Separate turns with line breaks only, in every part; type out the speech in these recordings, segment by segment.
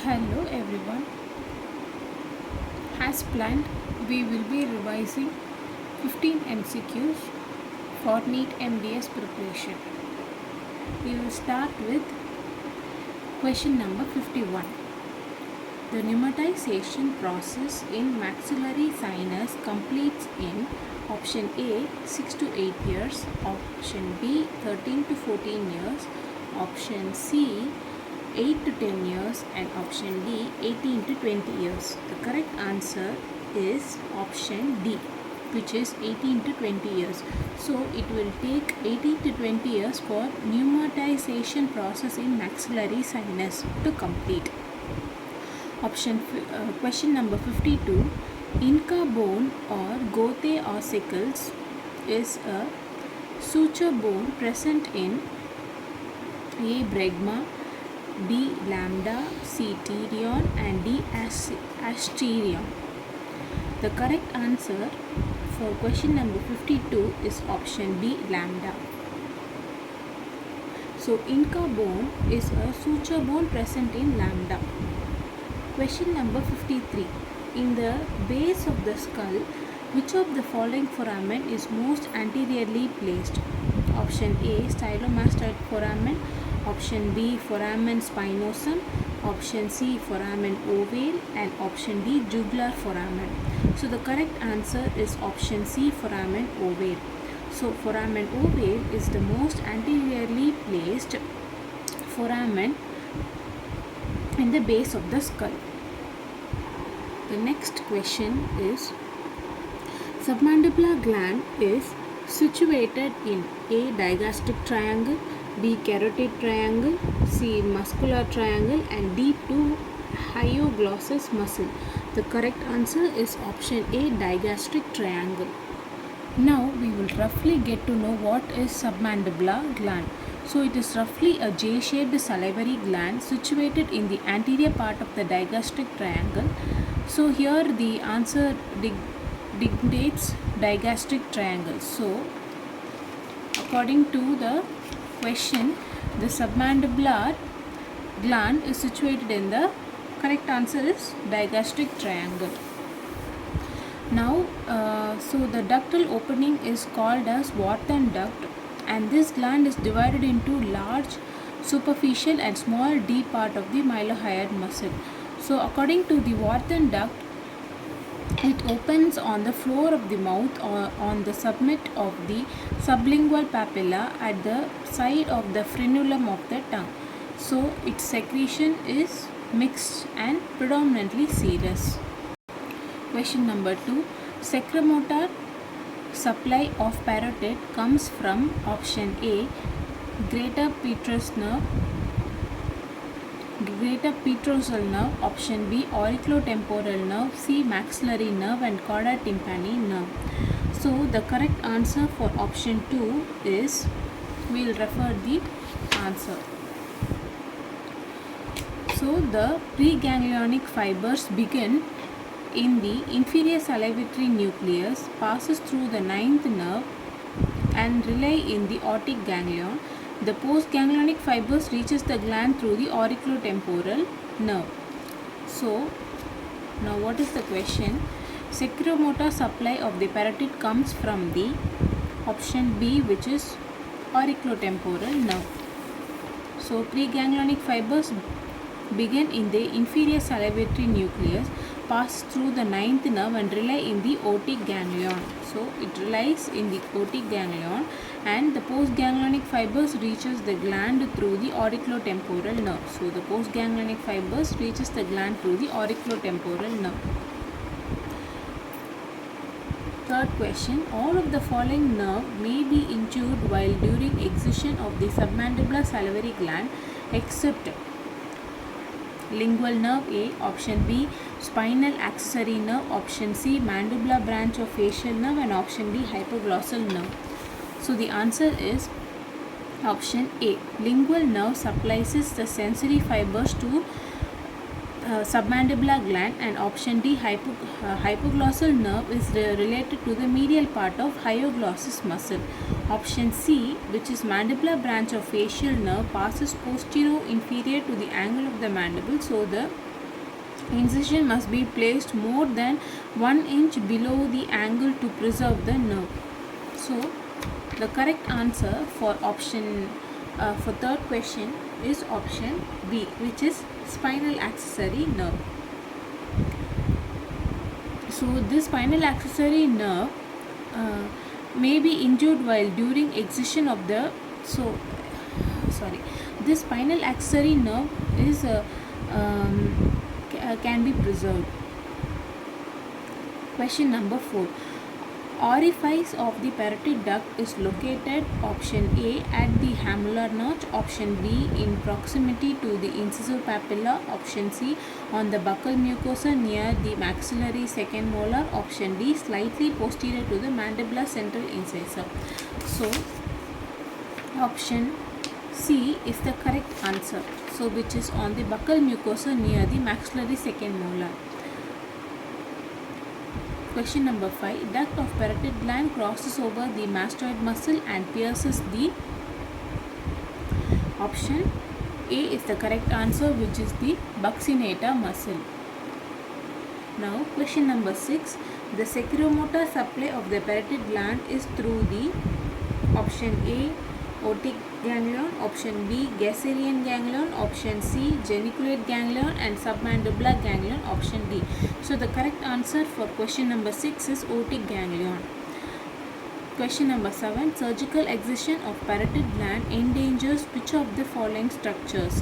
Hello everyone. As planned, we will be revising 15 MCQs for NEET MDS preparation. We will start with question number 51. The pneumatization process in maxillary sinus completes in option A 6 to 8 years, option B 13 to 14 years, option C 8 to 10 years, and option D 18 to 20 years. The correct answer is option D, which is 18 to 20 years. So it will take 18 to 20 years for pneumatization process in maxillary sinus to complete. Question number 52. Inca bone or Gothe ossicles is a suture bone present in A. bregma, B. lambda, C. pterion, and D. asterion. The correct answer for question number 52 is option B. lambda. So Inca bone is a suture bone present in lambda. Question number 53. In the base of the skull, which of the following foramen is most anteriorly placed? Option A. stylomastoid foramen, option B. foramen spinosum, option C. foramen ovale, and option D. jugular foramen. So the correct answer is option C. foramen ovale. So foramen ovale is the most anteriorly placed foramen in the base of the skull. The next question is, submandibular gland is situated in A. digastric triangle, B. carotid triangle, C. muscular triangle, and D. 2 hyoglossus muscle. The correct answer is option A. digastric triangle. Now we will roughly get to know what is submandibular gland. So it is roughly a J-shaped salivary gland situated in the anterior part of the digastric triangle. So here the answer dictates digastric triangle. So according to the question, the submandibular gland is situated in the correct answer is digastric triangle. Now, so the ductal opening is called as Wharton duct, and this gland is divided into large superficial and small deep part of the mylohyoid muscle. So according to the Wharton duct, it opens on the floor of the mouth or on the summit of the sublingual papilla at the side of the frenulum of the tongue. So its secretion is mixed and predominantly serous. Question number 2. Secremotor supply of parotid comes from option A. greater petrous nerve, greater petrosal nerve, option B. auriculotemporal nerve, C. maxillary nerve, and cauda tympani nerve. So the correct answer for option 2 is, we will refer the answer. So the preganglionic fibers begin in the inferior salivary nucleus, passes through the ninth nerve, and relay in the aortic ganglion. The postganglionic fibers reaches the gland through the auriculotemporal nerve. So now what is the question? Secremotor supply of the parotid comes from the option B, which is auriculotemporal nerve. So preganglionic fibers begin in the inferior salivary nucleus, pass through the ninth nerve, and relay in the aortic ganglion. So it relies in the aortic ganglion, and the postganglionic fibers reaches the gland through the auriculotemporal nerve. So the postganglionic fibers reaches the gland through the auriculotemporal nerve. Third question, all of the following nerve may be injured while during excision of the submandibular salivary gland except lingual nerve A, option B. spinal accessory nerve, option C. mandibular branch of facial nerve, and option D. hypoglossal nerve. So the answer is option A. Lingual nerve supplies the sensory fibers to submandibular gland, and option D. hypoglossal nerve is related to the medial part of hyoglossus muscle. Option C, which is mandibular branch of facial nerve, passes posterior inferior to the angle of the mandible. So the Incision must be placed more than 1 inch below the angle to preserve the nerve. So, the correct answer for for third question is option B, which is spinal accessory nerve. So, this spinal accessory nerve uh, may be injured while during excision of the this spinal accessory nerve is can be preserved. Question number 4. Orifice of the parotid duct is located option A at the hamular notch, option B in proximity to the incisor papilla, option C on the buccal mucosa near the maxillary second molar, option D slightly posterior to the mandibular central incisor. So, option C is the correct answer. So, which is on the buccal mucosa near the maxillary second molar. Question number 5. Duct of parotid gland crosses over the mastoid muscle and pierces the option A is the correct answer, which is the buccinator muscle. Now, question number 6. The secremotor supply of the parotid gland is through the option A otic ganglion, option B Gasserian ganglion, option C geniculate ganglion and submandibular ganglion, option D. So the correct answer for question number 6 is otic ganglion. Question number 7. Surgical excision of parotid gland endangers which of the following structures?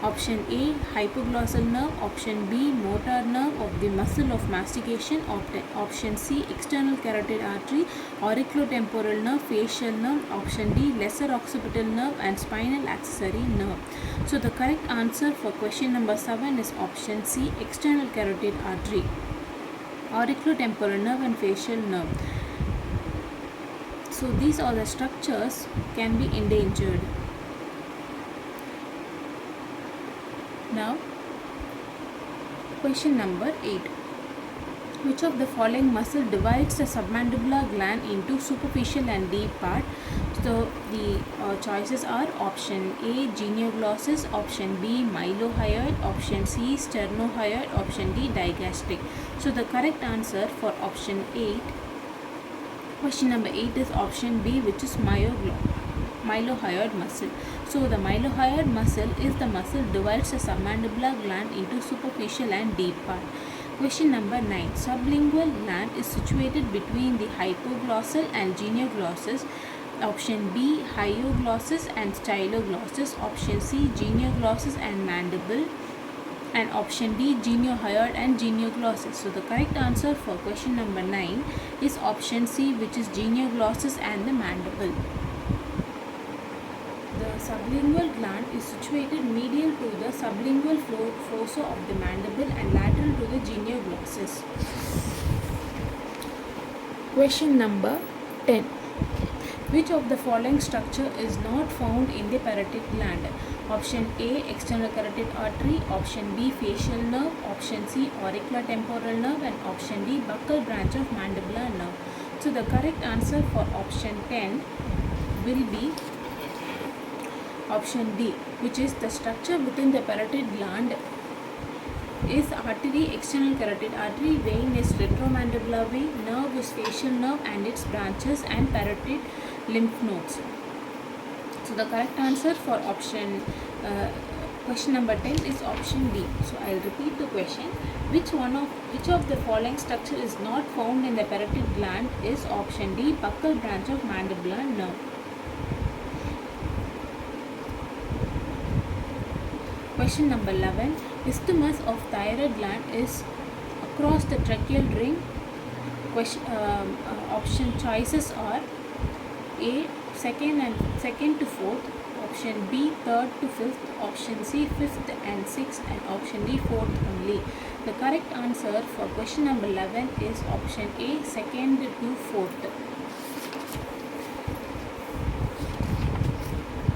Option A hypoglossal nerve, option B motor nerve of the muscle of mastication, option C external carotid artery, auriculotemporal nerve, facial nerve, option D lesser occipital nerve and spinal accessory nerve. So the correct answer for question number 7 is option C external carotid artery, auriculotemporal nerve and facial nerve. So these are the structures can be endangered. Now, question number 8. Which of the following muscle divides the submandibular gland into superficial and deep part? So, the choices are option A genioglossus, option B mylohyoid, option C sternohyoid, option D digastric. So, the correct answer for option 8, question number 8 is option B, which is mylohyoid muscle. So the mylohyoid muscle is the muscle divides the submandibular gland into superficial and deep part. Question number 9. Sublingual gland is situated between the hypoglossal and genioglossus. Option B hyoglossus and styloglossus, option C genioglossus and mandible, and option D geniohyoid and genioglossus. So the correct answer for question number 9 is option C, which is genioglossus and the mandible. The sublingual gland is situated medial to the sublingual fossa of the mandible and lateral to the genioglossus. Question number 10. Which of the following structure is not found in the parotid gland? Option A external carotid artery, option B facial nerve, option C auriculotemporal nerve and option D buccal branch of mandibular nerve. So the correct answer for option 10 will be option D, which is the structure within the parotid gland is artery, external carotid artery, vein is retromandibular vein, nerve is facial nerve and its branches, and parotid lymph nodes. So the correct answer for option question number 10 is option D. So I'll repeat the question. Which of the following structure is not found in the parotid gland is option D buccal branch of mandibular nerve. Question number 11. Isthmus of thyroid gland is across the tracheal ring. Option choices are A second to fourth, option B third to fifth, option C fifth and sixth, and option D fourth only. The correct answer for question number 11 is option A second to fourth.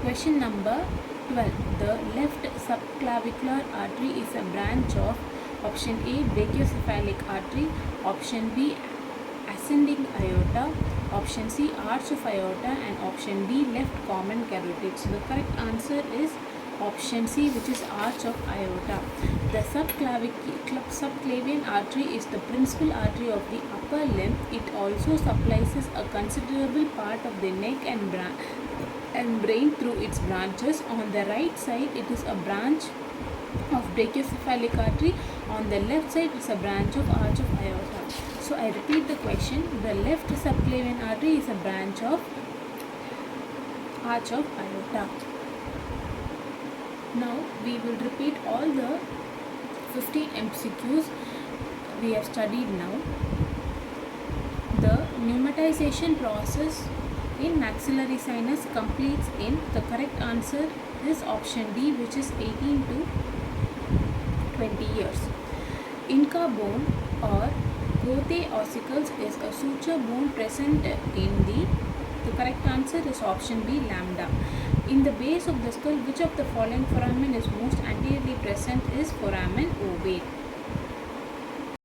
Question number 12. The left subclavicular artery is a branch of option A brachiocephalic artery, option B ascending aorta, option C arch of aorta, and option D left common carotid. So the correct answer is Option C, which is arch of aorta. The subclavian artery is the principal artery of the upper limb. It also supplies a considerable part of the neck and brain through its branches. On the right side, it is a branch of brachiocephalic artery. On the left side, it's a branch of arch of aorta. So I repeat the question. The left subclavian artery is a branch of arch of aorta. Now we will repeat all the 15 MCQs we have studied now. The pneumatization process in maxillary sinus completes in, the correct answer is option D, which is 18 to 20 years. Inca bone or Gothe ossicles is a suture bone present in the correct answer is option B, lambda. In the base of the skull, which of the following foramen is most anteriorly present is foramen O.